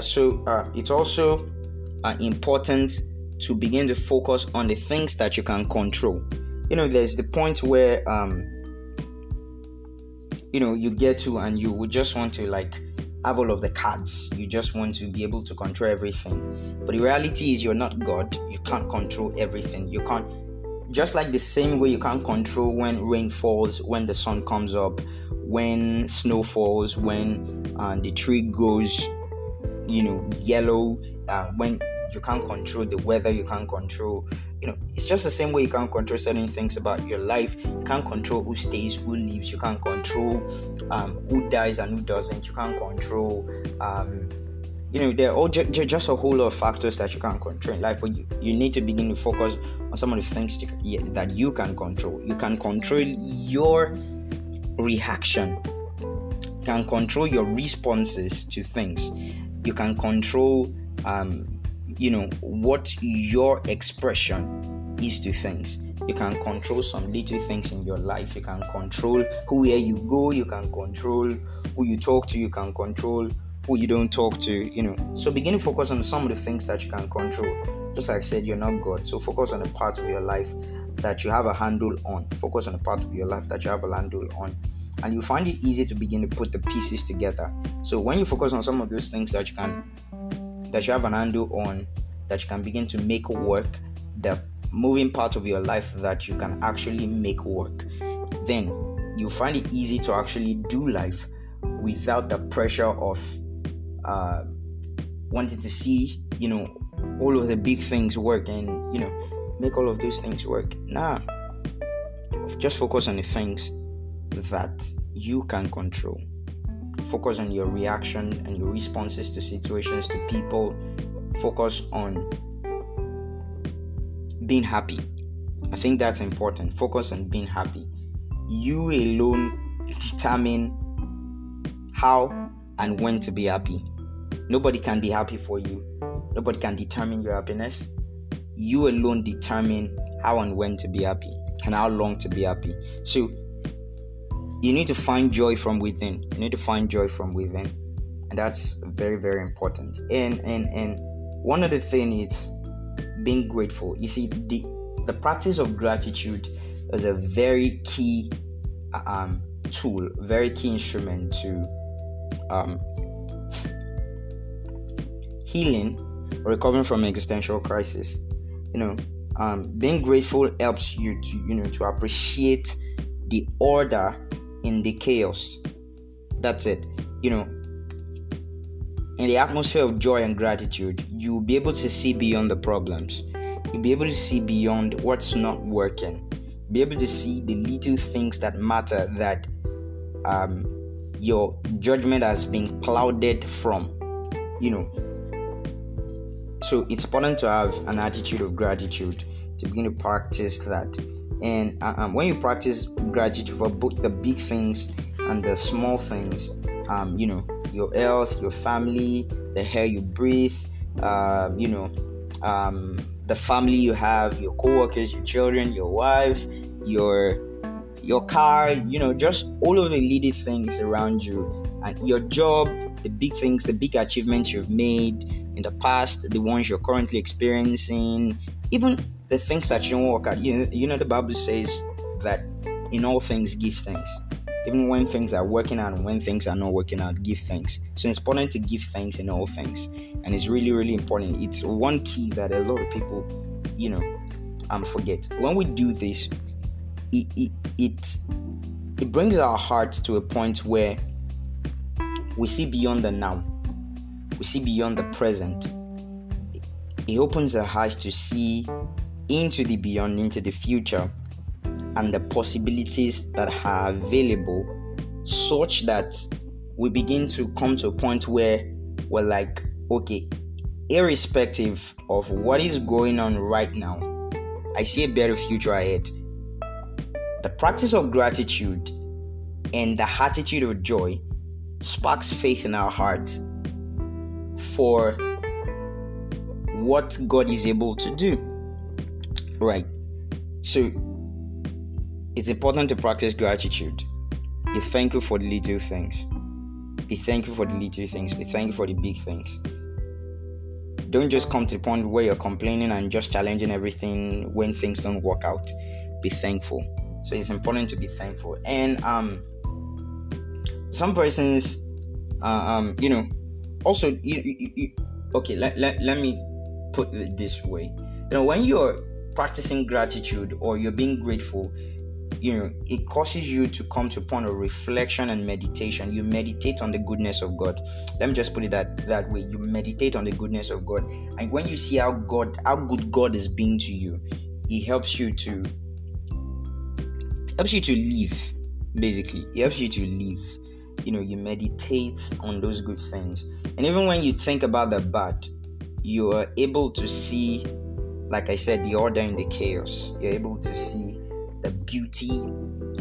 so it's also important to begin to focus on the things that you can control. There's the point where you get to and you would just want to have all of the cards. You just want to be able to control everything. But the reality is you're not God. You can't control everything. You can't, just like the same way you can't control when rain falls, when the sun comes up, when snow falls, when the tree goes yellow, when you can't control the weather, you can't control, it's just the same way you can't control certain things about your life. You can't control who stays, who leaves. You can't control who dies and who doesn't. You can't control, there are all just a whole lot of factors that you can't control in life, but you need to begin to focus on some of the things that you can control. You can control your reaction. You can control your responses to things. You can control, what your expression is to things. You can control some little things in your life. You can control where you go. You can control who you talk to. You can control who you don't talk to. So begin to focus on some of the things that you can control. Just like I said, you're not God. So focus on the part of your life that you have a handle on. Focus on the part of your life that you have a handle on. And you find it easy to begin to put the pieces together. So when you focus on some of those things that you have an handle on, that you can begin to make work, the moving part of your life that you can actually make work, then you find it easy to actually do life without the pressure of wanting to see, all of the big things work and, make all of those things work. Just focus on the things that you can control. Focus on your reaction and your responses to situations, to people. Focus on being happy. I think that's important. Focus on being happy. You alone determine how and when to be happy. Nobody can be happy for you. Nobody can determine your happiness. You alone determine how and when to be happy and how long to be happy. So you need to find joy from within. And that's very, very important. And one of the things is being grateful. You see, the practice of gratitude is a very key tool, very key instrument to healing or recovering from existential crisis. Being grateful helps you to appreciate the order in the chaos. That's it. In the atmosphere of joy and gratitude, you'll be able to see beyond the problems. You'll be able to see beyond what's not working. You'll be able to see the little things that matter, that your judgment has been clouded from. So it's important to have an attitude of gratitude, to begin to practice that. And when you practice gratitude for both the big things and the small things, your health, your family, the air you breathe, the family you have, your co-workers, your children, your wife, your car, just all of the little things around you, and your job, the big things, the big achievements you've made in the past, the ones you're currently experiencing, even the things that you don't work at. The Bible says that in all things give thanks. Even when things are working out and when things are not working out, give thanks. So it's important to give thanks in all things. And it's really, really important. It's one key that a lot of people, forget. When we do this, it brings our hearts to a point where we see beyond the now. We see beyond the present. It opens our eyes to see into the beyond, into the future, and the possibilities that are available, such that we begin to come to a point where we're like, okay, irrespective of what is going on right now, I see a better future ahead. The practice of gratitude and the attitude of joy sparks faith in our hearts for what God is able to do. Right. So it's important to practice gratitude. Be thankful for the little things. Be thankful for the little things. Be thankful for the big things. Don't just come to the point where you're complaining and just challenging everything when things don't work out. Be thankful. So it's important to be thankful. And some persons, also, okay, let me put it this way. When you're practicing gratitude or you're being grateful, it causes you to come to a point of reflection and meditation. You meditate on the goodness of God. Let me just put it that way. You meditate on the goodness of God. And when you see how good God is being to you, it helps you to live, basically. It helps you to live. You meditate on those good things. And even when you think about the bad, you are able to see, like I said, the order in the chaos. You're able to see the beauty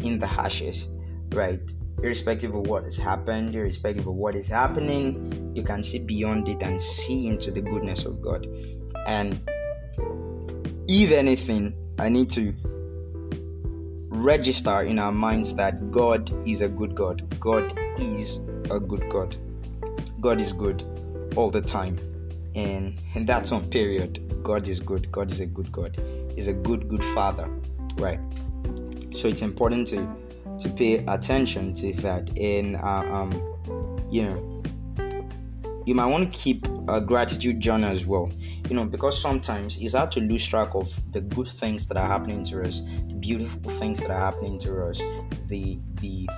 in the ashes, right? Irrespective of what has happened, irrespective of what is happening, you can see beyond it and see into the goodness of God. And if anything, I need to register in our minds that God is a good God. God is a good God. God is good all the time. And that's on period. God is good. God is a good God. He's a good, good Father. right? So it's important to pay attention to that. And you know, you might want to keep a gratitude journal as well, because sometimes it's hard to lose track of the good things that are happening to us, the beautiful things that are happening to us, the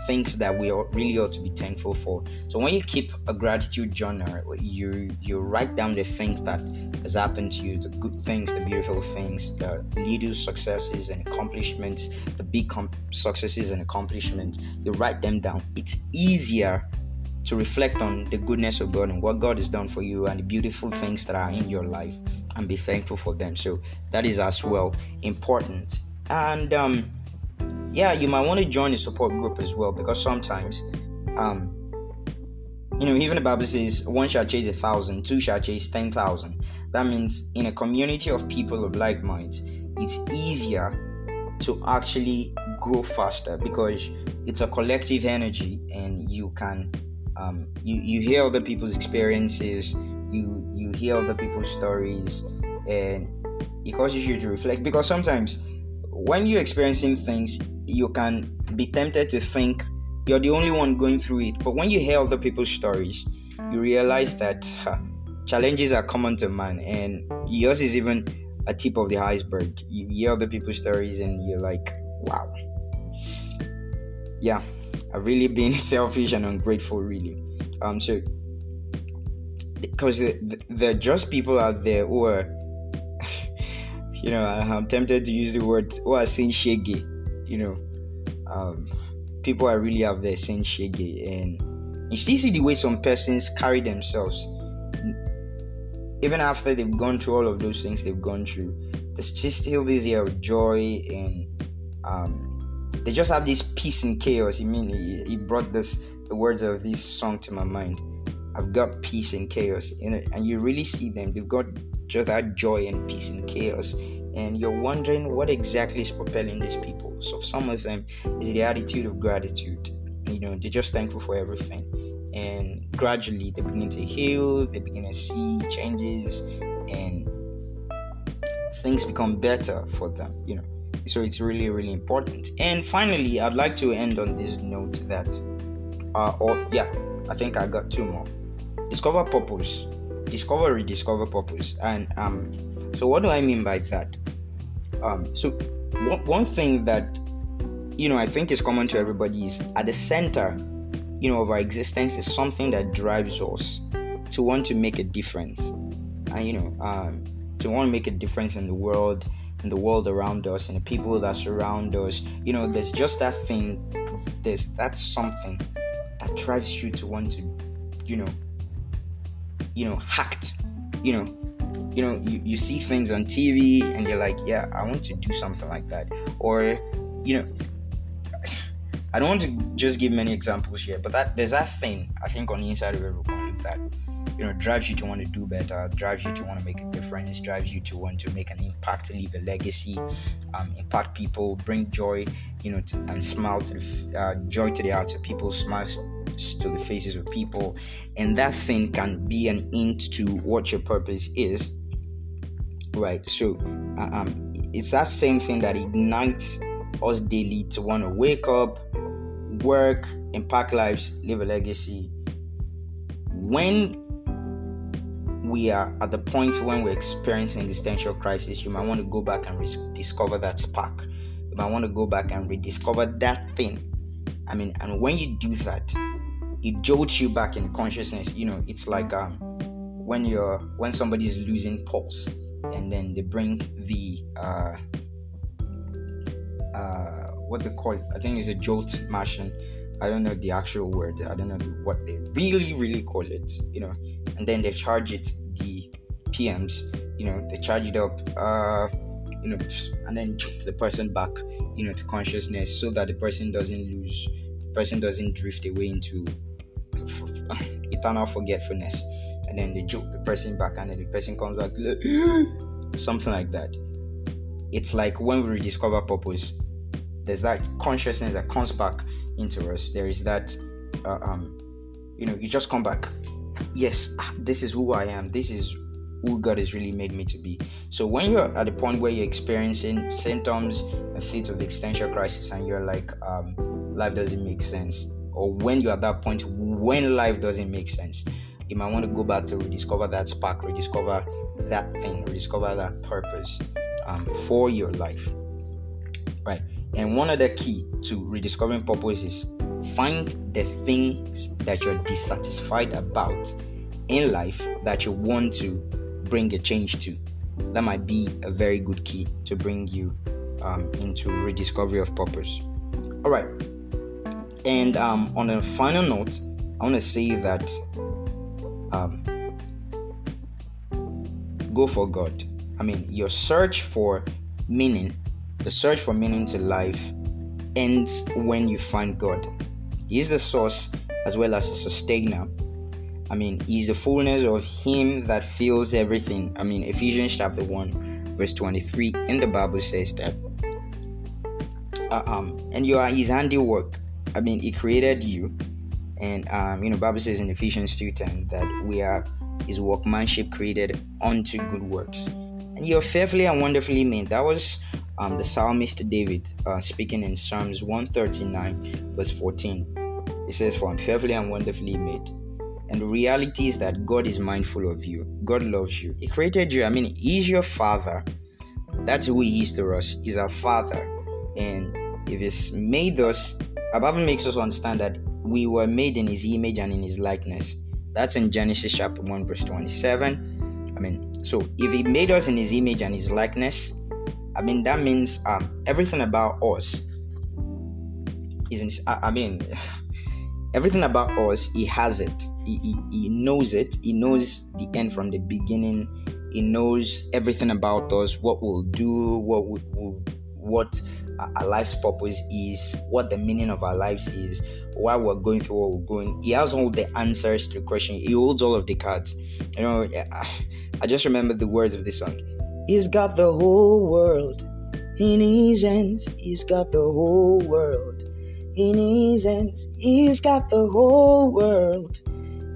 things that we really ought to be thankful for. So when you keep a gratitude journal, you write down the things that has happened to you, the good things, the beautiful things, the little successes and accomplishments, the big successes and accomplishments. You write them down. It's easier to reflect on the goodness of God and what God has done for you and the beautiful things that are in your life and be thankful for them. So that is as well important. And you might want to join a support group as well, because sometimes even the Bible says one shall chase 1,000, two shall chase 10,000. That means in a community of people of like minds, it's easier to actually grow faster because it's a collective energy, and you can you hear other people's experiences, you hear other people's stories, and it causes you to reflect. Because sometimes when you're experiencing things, you can be tempted to think you're the only one going through it. But when you hear other people's stories, you realize that challenges are common to man, and yours is even a tip of the iceberg. You hear other people's stories and you're like, wow, yeah, I've really been selfish and ungrateful, really. So because there are just people out there who are I'm tempted to use the word, who are saying shaggy. People are really out there saying shaggy, and you still see the way some persons carry themselves. Even after they've gone through all of those things they've gone through, there's just still this air of joy, and they just have this peace in chaos. He brought the words of this song to my mind. I've got peace in chaos, and you really see them. They've got just that joy and peace in chaos, and you're wondering what exactly is propelling these people. So some of them is the attitude of gratitude. They're just thankful for everything, and gradually they begin to heal. They begin to see changes, and things become better for them. So it's really, really important. And finally, I'd like to end on this note that, I think I got two more. Discover purpose. Rediscover purpose. And so what do I mean by that? So one thing that I think is common to everybody is at the center of our existence is something that drives us to want to make a difference, and to want to make a difference in the world around us and the people that surround us. There's just that thing. That's something that drives you to want to act. You see things on TV and you're like, yeah, I want to do something like that. Or I don't want to just give many examples here, but there's that thing, I think, on the inside of everyone that drives you to want to do better, drives you to want to make a difference, drives you to want to make an impact, leave a legacy, impact people, bring joy, and smile joy to the hearts of people, smiles to the faces of people. And that thing can be an hint to what your purpose is, right? So it's that same thing that ignites us daily to want to wake up, work, impact lives, leave a legacy. When we are at the point when we're experiencing existential crisis, you might want to go back and rediscover that spark. You might want to go back and rediscover that thing. And when you do that, it jolts you back in consciousness. It's like when somebody's losing pulse, and then they bring the what they call it, I think it's a jolt machine. I don't know the actual word. I don't know what they really, really call it. And then they charge it, the PMs. They charge it up. And then jolt the person back, to consciousness, so that the person doesn't drift away into eternal forgetfulness. And then they jolt the person back, and then the person comes back, something like that. It's like when we rediscover purpose, there's that consciousness that comes back into us. There is that, you just come back. Yes, this is who I am. This is who God has really made me to be. So when you're at the point where you're experiencing symptoms and fits of existential crisis, and you're like, life doesn't make sense, or when you're at that point when life doesn't make sense, you might want to go back to rediscover that spark, rediscover that thing, rediscover that purpose for your life, right? And one other key to rediscovering purpose is find the things that you're dissatisfied about in life that you want to bring a change to. That might be a very good key to bring you into rediscovery of purpose. All right. And on a final note, I want to say that go for God. I mean, your search for meaning, the search for meaning to life ends when you find God. He is the source as well as the sustainer. I mean, He's the fullness of Him that fills everything. I mean, Ephesians chapter 1, verse 23 in the Bible says that, and you are His handiwork. I mean, He created you. And, Bible says in Ephesians 2:10 that we are His workmanship created unto good works. And you're fearfully and wonderfully made. That was the psalmist David speaking in Psalms 139, verse 14. It says, "For I'm fearfully and wonderfully made." And the reality is that God is mindful of you. God loves you. He created you. I mean, He's your Father. That's who He is to us. He's our Father. And if He's made us, the Bible makes us understand that we were made in His image and in His likeness. That's in Genesis chapter 1, verse 27. I mean, so if He made us in His image and His likeness, I mean, that means everything about us is in, everything about us, He has it. He knows it. He knows the end from the beginning. He knows everything about us, what we'll do, what our life's purpose is, what the meaning of our lives is, why we're going through what we're going. He has all the answers to the question. He holds all of the cards. I just remember the words of this song. He's got the whole world in His hands. He's got the whole world in His hands. He's got the whole world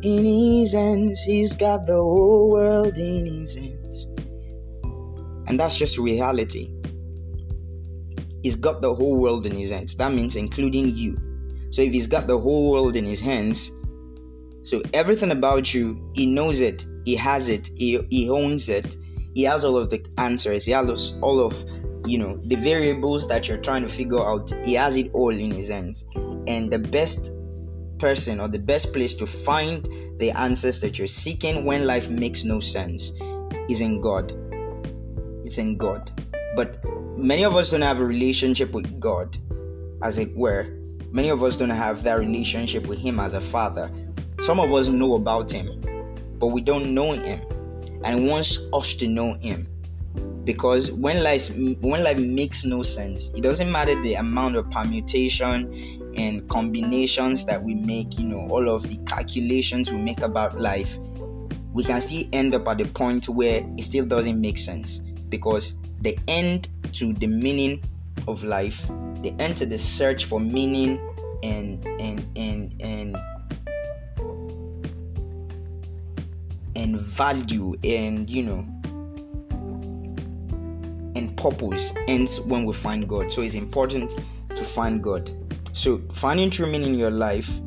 in His hands. He's got the whole world in His hands. And that's just reality. He's got the whole world in His hands. That means including you. So if He's got the whole world in His hands, so everything about you, He knows it. He has it. He owns it. He has all of the answers. He has all of, the variables that you're trying to figure out. He has it all in His hands. And the best person or the best place to find the answers that you're seeking when life makes no sense is in God. It's in God. But many of us don't have a relationship with God, as it were. Many of us don't have that relationship with Him as a Father. Some of us know about Him, but we don't know Him. And He wants us to know Him. Because when life makes no sense, it doesn't matter the amount of permutation and combinations that we make, all of the calculations we make about life, we can still end up at the point where it still doesn't make sense. Because the end to the meaning of life, the end to the search for meaning and value and and purpose ends when we find God. So it's important to find God. So finding true meaning in your life,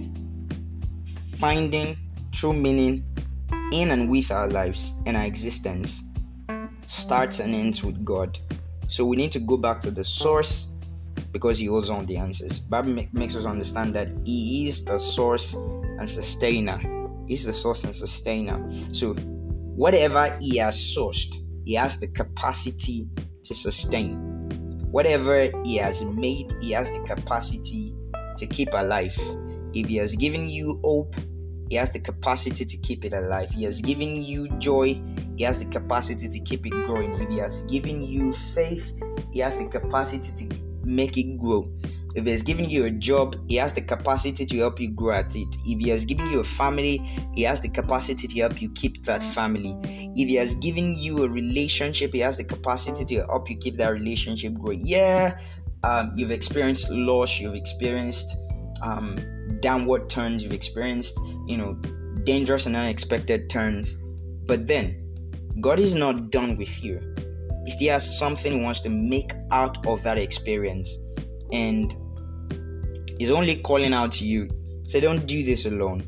finding true meaning in and with our lives and our existence starts and ends with God. So we need to go back to the source because He holds on the answers. Bible makes us understand that He is the source and sustainer. He's the source and sustainer. So whatever He has sourced, He has the capacity to sustain. Whatever He has made, He has the capacity to keep alive. If He has given you hope, He has the capacity to keep it alive. He has given you joy, He has the capacity to keep it growing. If He has given you faith, He has the capacity to make it grow. If He has given you a job, He has the capacity to help you grow at it. If He has given you a family, He has the capacity to help you keep that family. If He has given you a relationship, He has the capacity to help you keep that relationship growing. You've experienced loss, you've experienced downward turns, you've experienced dangerous and unexpected turns, but then God is not done with you. He still has something He wants to make out of that experience, and He's only calling out to you. Say, don't do this alone.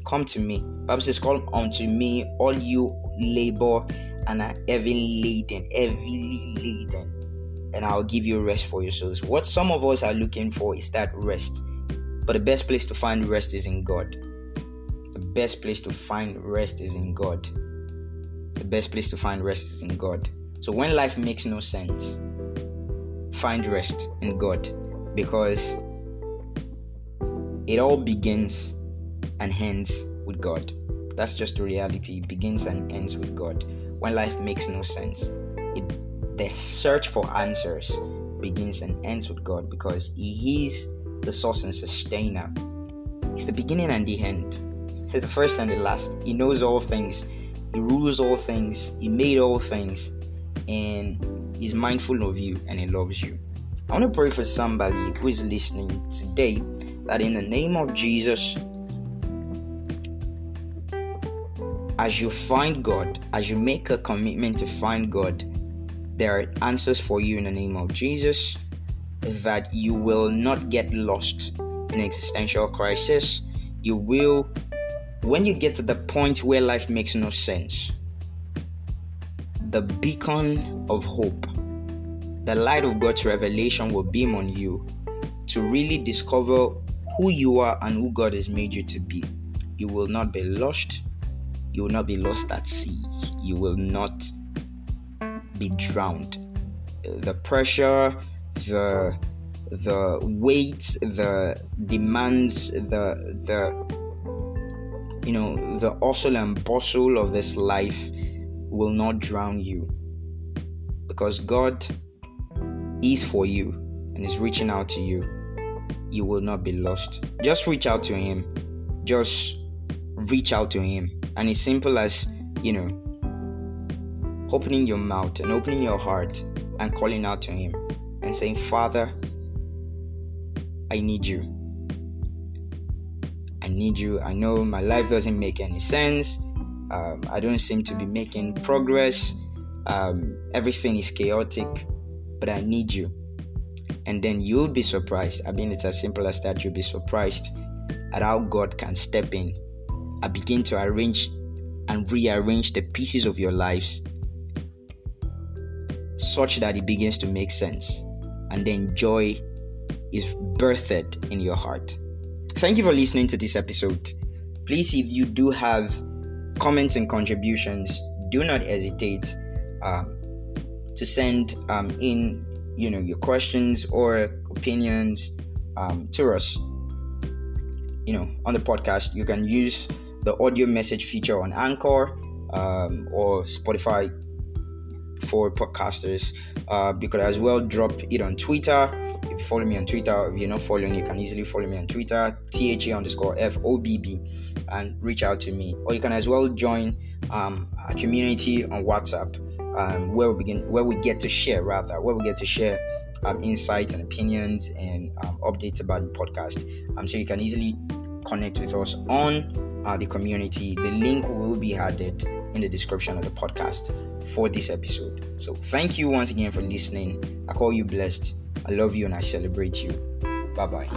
Come to me. The Bible says, "Come unto me, all you labor and are heavily laden, and I'll give you rest for your souls." What some of us are looking for is that rest. But the best place to find rest is in God. The best place to find rest is in God. The best place to find rest is in God. So when life makes no sense, find rest in God, because it all begins and ends with God. That's just the reality. It begins and ends with God. When life makes no sense, the search for answers begins and ends with God, because He is the source and sustainer. He's the beginning and the end. He's the first and the last. He knows all things. He rules all things. He made all things. And He's mindful of you, and He loves you. I want to pray for somebody who is listening today, that in the name of Jesus, as you find God, as you make a commitment to find God, there are answers for you in the name of Jesus, that you will not get lost in existential crisis. You will, when you get to the point where life makes no sense, the beacon of hope, the light of God's revelation will beam on you to really discover who you are and who God has made you to be. You will not be lost. You will not be lost at sea. You will not be drowned. The pressure, the weight, the demands, the hustle and bustle of this life will not drown you, because God is for you and is reaching out to you. You will not be lost. Just reach out to Him. Just reach out to Him. And it's simple as, opening your mouth and opening your heart and calling out to Him and saying, "Father, I need you. I need you. I know my life doesn't make any sense. I don't seem to be making progress. Everything is chaotic, but I need you." And then you'll be surprised. I mean, it's as simple as that. You'll be surprised at how God can step in and begin to arrange and rearrange the pieces of your lives such that it begins to make sense. And then joy is birthed in your heart. Thank you for listening to this episode. Please, if you do have comments and contributions, do not hesitate to send in your questions or opinions to us on the podcast. You can use the audio message feature on Anchor or Spotify for podcasters. You could as well drop it on Twitter. If you follow me on Twitter, if you're not following, you can easily follow me on Twitter, THA_FOBB, and reach out to me. Or you can as well join a community on WhatsApp, where we get to share insights and opinions and updates about the podcast. So you can easily connect with us on the community. The link will be added in the description of the podcast for this episode. So thank you once again for listening. I call you blessed. I love you and I celebrate you. Bye-bye.